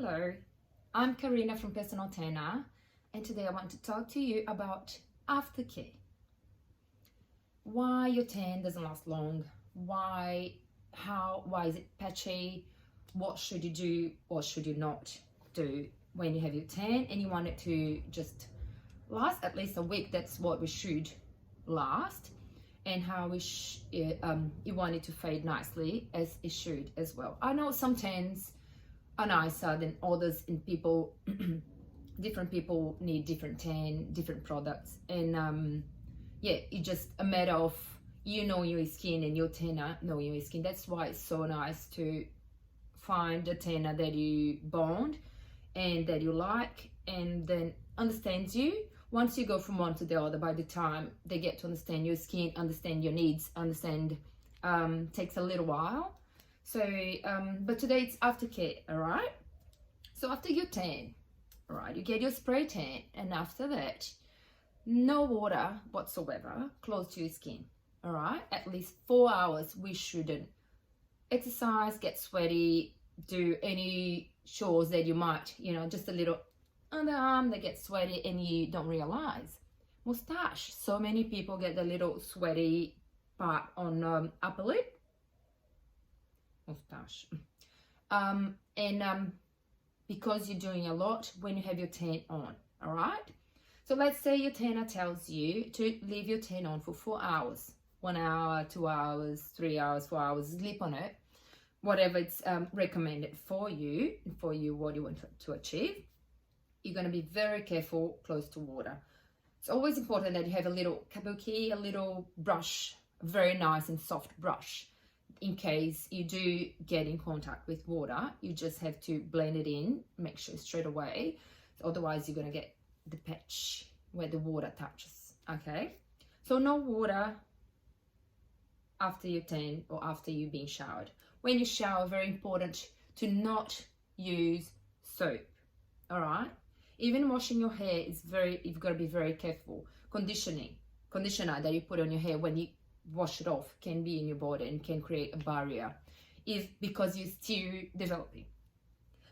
Hello, I'm Karina from Personal Tanner, and today I want to talk to you about aftercare. Why your tan doesn't last long, why is it patchy, what should you do, what should you not do when you have your tan and you want it to just last at least a week. That's what we should last, and how you want it to fade nicely as it should as well. I know some tans are nicer than others, and people different people need different tan, different products, and yeah, it's just a matter of your skin and your tanner know your skin. That's why it's so nice to find a tanner that you bond and that you like, and then understands you. Once you go from one to the other, by the time they get to understand your skin, understand your needs, takes a little while. So but today it's aftercare. All right, so after your tan, all right, you get your spray tan, and after that, no water whatsoever close to your skin. All right, at least 4 hours. We shouldn't exercise, get sweaty, do any chores that you might, just a little underarm that gets sweaty and you don't realize. Mustache, so many people get the little sweaty part on upper lip. Mustache. Because you're doing a lot when you have your tan on. All right, so let's say your tanner tells you to leave your tan on for 4 hours. 1 hour, 2 hours, 3 hours, 4 hours, sleep on it, whatever it's recommended for you what you want to achieve. You're going to be very careful close to water. It's always important that you have a little kabuki, a little brush, a very nice and soft brush. In case you do get in contact with water, you just have to blend it in, make sure straight away. Otherwise, you're going to get the patch where the water touches. Okay, so no water after you tan or after you've been showered. When you shower, very important to not use soap. All right, even washing your hair is you've got to be very careful. Conditioner that you put on your hair when you wash it off can be in your body and can create a barrier because you're still developing.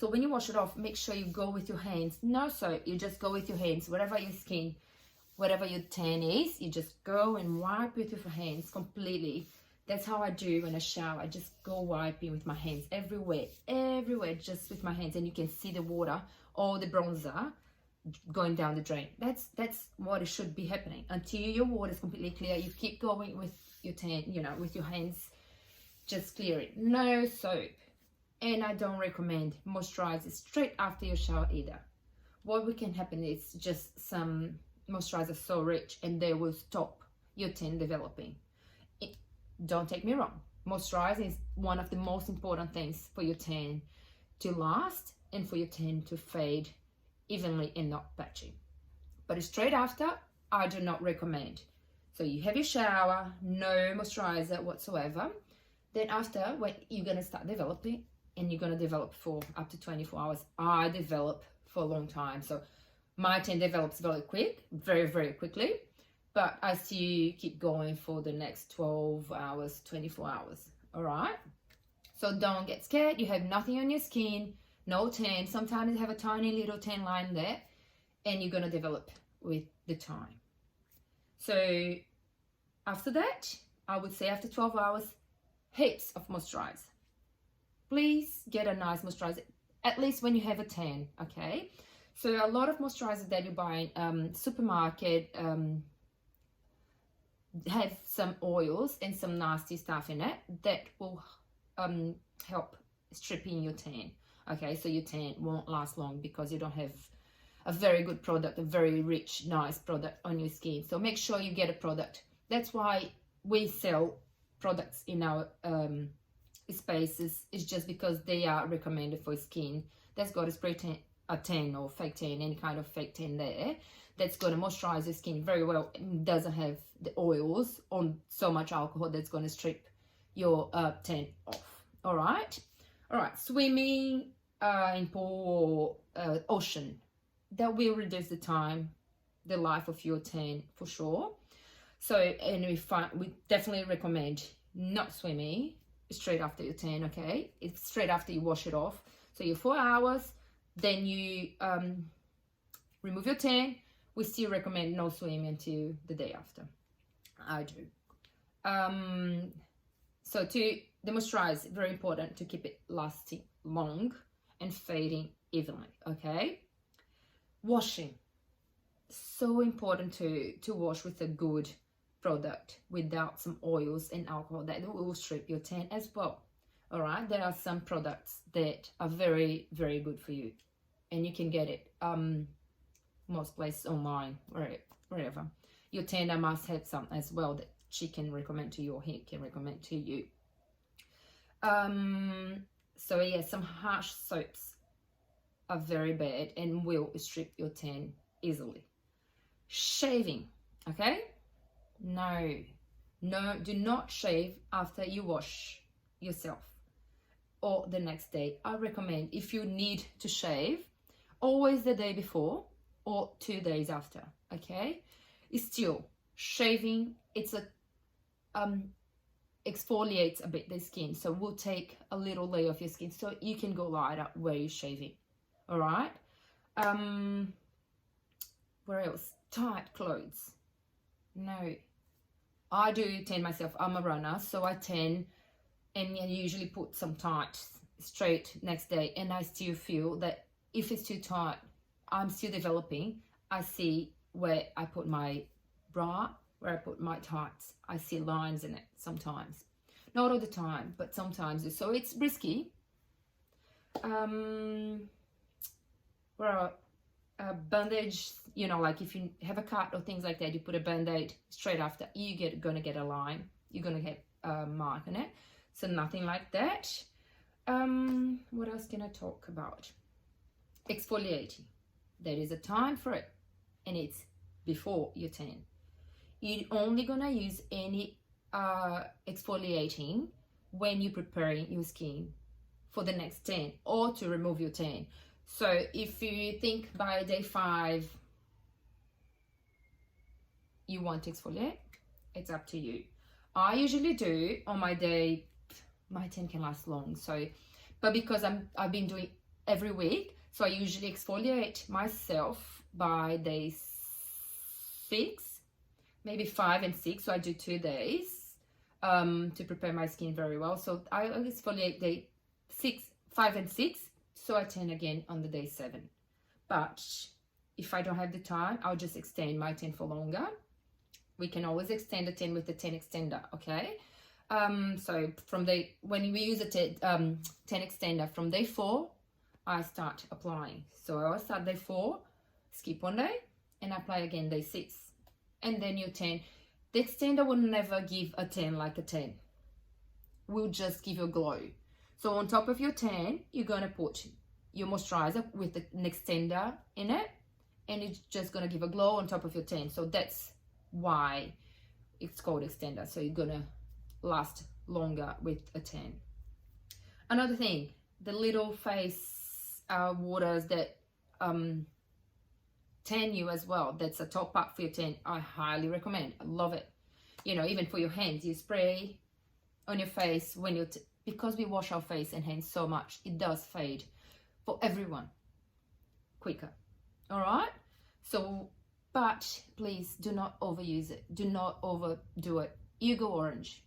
So when you wash it off, make sure you go with your hands. No soap, you just go with your hands. Whatever your skin, whatever your tan is, you just go and wipe with your hands completely. That's how I do when I shower. I just go wiping with my hands everywhere, just with my hands, and you can see the water or the bronzer going down the drain. That's what it should be happening until your water is completely clear. You keep going with your tan, with your hands, just clear it. No soap. And I don't recommend moisturizer straight after your shower either. What can happen is just some moisturizer so rich and they will stop your tan developing. Don't take me wrong, moisturizer is one of the most important things for your tan to last and for your tan to fade evenly and not patchy. But straight after, I do not recommend. So you have your shower, no moisturizer whatsoever. Then after, when you're going to start developing, and you're going to develop for up to 24 hours. I develop for a long time, so my tan develops very quick, very quickly. But I see you keep going for the next 12 hours, 24 hours. All right, so don't get scared. You have nothing on your skin, no tan. Sometimes you have a tiny little tan line there, and you're going to develop with the time. So after that, I would say after 12 hours, heaps of moisturizer. Please get a nice moisturizer, at least when you have a tan, okay? So a lot of moisturizer that you buy in supermarket have some oils and some nasty stuff in it that will help stripping your tan, okay? So your tan won't last long because you don't have a very good product, a very rich, nice product on your skin. So make sure you get a product. That's why we sell products in our spaces. Is just because they are recommended for skin that's got a spray tan, a tan or fake tan, any kind of fake tan there, that's going to moisturize the skin very well and doesn't have the oils on so much alcohol that's going to strip your tan off. All right, swimming in pool or ocean, that will reduce the life of your tan for sure. So, and we definitely recommend not swimming straight after your tan, okay? It's straight after you wash it off. So your 4 hours, then you remove your tan. We still recommend no swimming until the day after. I do. So the moisturize, very important to keep it lasting long and fading evenly. Okay. Washing, so important to wash with a good product without some oils and alcohol that will strip your tan as well. All right, there are some products that are very, very good for you, and you can get it most places online, wherever. Your tanner must have some as well that she can recommend to you, or he can recommend to you. So yeah, some harsh soaps are very bad and will strip your tan easily. Shaving, okay? No, do not shave after you wash yourself or the next day. I recommend, if you need to shave, always the day before or 2 days after. Okay, it's still shaving, it's a exfoliates a bit the skin, so we'll take a little layer of your skin so you can go lighter where you're shaving. All right. Where else? Tight clothes, no. I do tan myself. I'm a runner, so I tan and I usually put some tights straight next day, and I still feel that if it's too tight, I'm still developing. I see where I put my bra, where I put my tights. I see lines in it sometimes. Not all the time, but sometimes. So it's risky. Well, a bandage, you know, like if you have a cut or things like that, you put a band-aid straight after, gonna get a line, you're gonna get a mark on it. So nothing like that. What else can I talk about? Exfoliating, there is a time for it, and it's before you tan. You're only gonna use any exfoliating when you're preparing your skin for the next tan or to remove your tan. So if you think by day 5 you want to exfoliate, it's up to you. I usually do on my day, my tan can last long, so, but because I've been doing every week, so I usually exfoliate myself by day 6, maybe 5 and 6, so I do 2 days to prepare my skin very well. So I exfoliate day 6, 5 and 6, so I tan again on the day 7. But if I don't have the time, I'll just extend my tan for longer. We can always extend the tan with the tan extender, okay? So from when we use a tan extender, from day 4, I start applying. So I always start day 4, skip 1 day, and apply again day 6. And then your tan. The extender will never give a tan like a tan. Will just give you a glow. So on top of your tan, you're going to put your moisturizer with an extender in it, and it's just going to give a glow on top of your tan. So that's why it's called extender. So you're going to last longer with a tan. Another thing, the little face waters that tan you as well, that's a top up for your tan. I highly recommend. I love it. You know, even for your hands, you spray on your face when you're because we wash our face and hands so much, it does fade for everyone quicker. All right, so but please do not overuse it, do not overdo it. You go orange,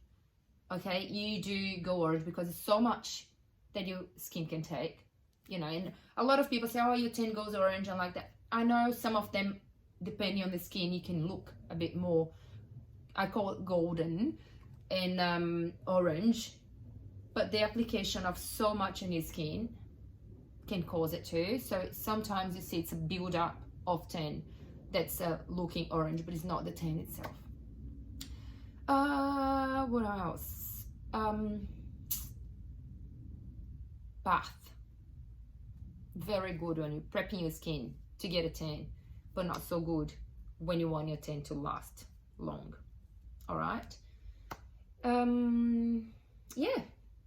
okay? You do go orange because it's so much that your skin can take, you know. And a lot of people say, oh, your tan goes orange and like that. I know some of them, depending on the skin, you can look a bit more, I call it golden and orange, but the application of so much on your skin can cause it too. So sometimes you see it's a build up of tan that's looking orange, but it's not the tan itself. What else? Bath, very good when you're prepping your skin to get a tan, but not so good when you want your tan to last long. All right. Yeah.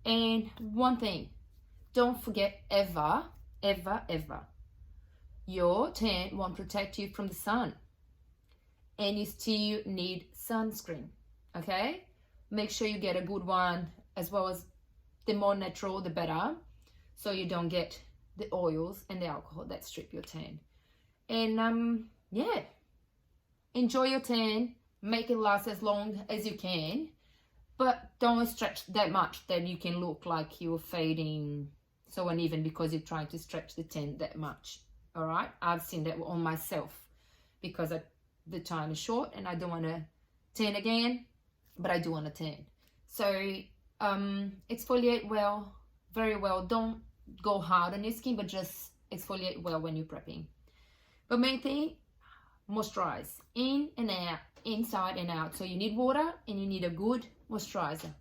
And one thing, don't forget ever, your tan won't protect you from the sun, and you still need sunscreen, okay? Make sure you get a good one, as well as the more natural, the better, so you don't get the oils and the alcohol that strip your tan. And yeah, enjoy your tan, make it last as long as you can, but don't stretch that much that you can look like you're fading so uneven because you're trying to stretch the tan that much. All right, I've seen that on myself because the time is short and I don't want to tan again, but I do want to tan. So exfoliate well, very well. Don't go hard on your skin, but just exfoliate well when you're prepping. But main thing, moisturize in and out, inside and out. So you need water and you need a good moisturizer,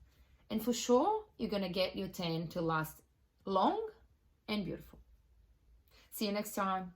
and for sure you're gonna get your tan to last long and beautiful. See you next time.